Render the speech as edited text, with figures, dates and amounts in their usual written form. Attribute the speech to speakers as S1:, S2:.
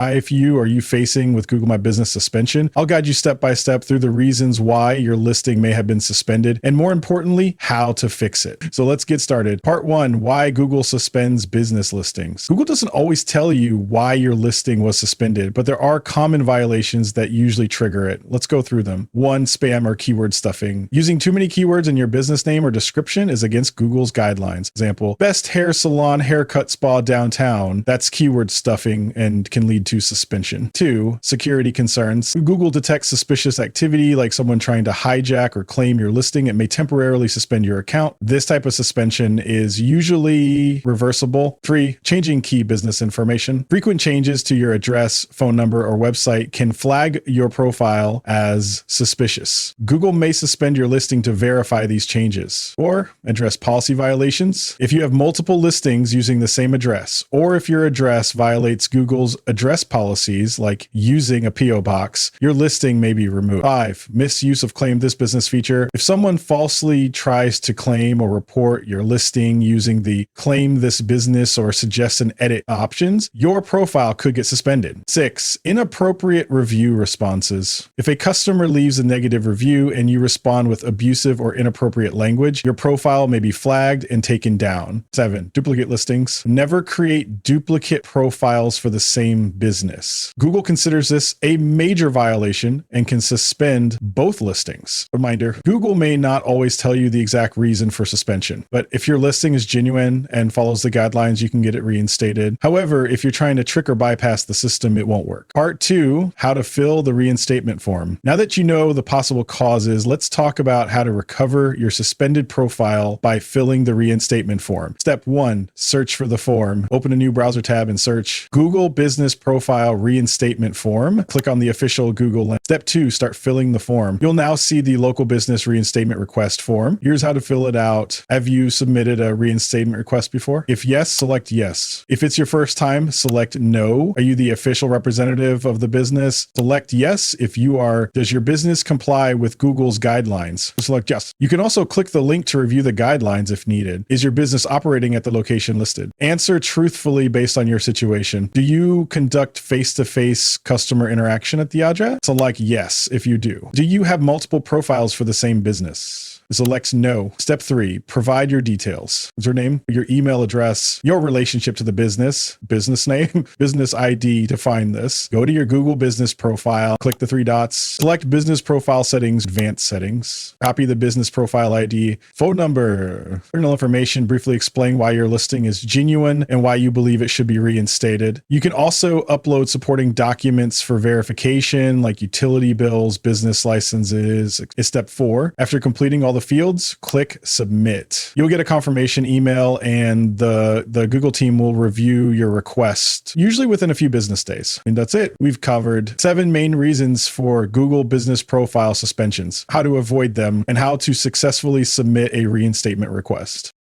S1: IFU are you facing with Google My Business suspension? I'll guide you step by step through the reasons why your listing may have been suspended, and more importantly, how to fix it. So let's get started. Part 1, why Google suspends business listings. Google doesn't always tell you why your listing was suspended, but there are common violations that usually trigger it. Let's go through them. 1, spam or keyword stuffing. Using too many keywords in your business name or description is against Google's guidelines. Example, best hair salon, haircut spa downtown. That's keyword stuffing and can lead to suspension. 2, security concerns. Google detects suspicious activity like someone trying to hijack or claim your listing. It may temporarily suspend your account. This type of suspension is usually reversible. 3, changing key business information. Frequent changes to your address, phone number, or website can flag your profile as suspicious. Google may suspend your listing to verify these changes. Or address policy violations. If you have multiple listings using the same address, or if your address violates Google's address policies, like using a PO box, your listing may be removed. 5, misuse of claim this business feature. If someone falsely tries to claim or report your listing using the claim this business or suggest an edit options, your profile could get suspended. 6, inappropriate review responses. If a customer leaves a negative review and you respond with abusive or inappropriate language, your profile may be flagged and taken down. 7, duplicate listings. Never create duplicate profiles for the same business. Google considers this a major violation and can suspend both listings. Reminder, Google may not always tell you the exact reason for suspension, but if your listing is genuine and follows the guidelines, you can get it reinstated. However, if you're trying to trick or bypass the system, it won't work. Part 2, how to fill the reinstatement form. Now that you know the possible causes, let's talk about how to recover your suspended profile by filling the reinstatement form. Step 1, search for the form. Open a new browser tab and search Google Business Profile Reinstatement Form. Click on the official Google link. Step 2, start filling the form. You'll now see the local business reinstatement request form. Here's how to fill it out. Have you submitted a reinstatement request before? If yes, select yes. If it's your first time, select no. Are you the official representative of the business? Select yes. If you are, does your business comply with Google's guidelines? Select yes. You can also click the link to review the guidelines if needed. Is your business operating at the location listed? Answer truthfully based on your situation. Do you conduct face-to-face customer interaction at the address? Select yes if you do. Do you have multiple profiles for the same business? Select no. Step 3, provide your details. What's your name, your email address, your relationship to the business name, business ID to find this. Go to your Google business profile, click the 3 dots, select business profile settings, advanced settings, copy the business profile ID, phone number, personal information, briefly explain why your listing is genuine and why you believe it should be reinstated. You can also upload supporting documents for verification like utility bills, business licenses. Step 4, after completing all the fields, click submit. You'll get a confirmation email and the Google team will review your request, usually within a few business days. And that's it. We've covered 7 main reasons for Google business profile suspensions, how to avoid them, and how to successfully submit a reinstatement request.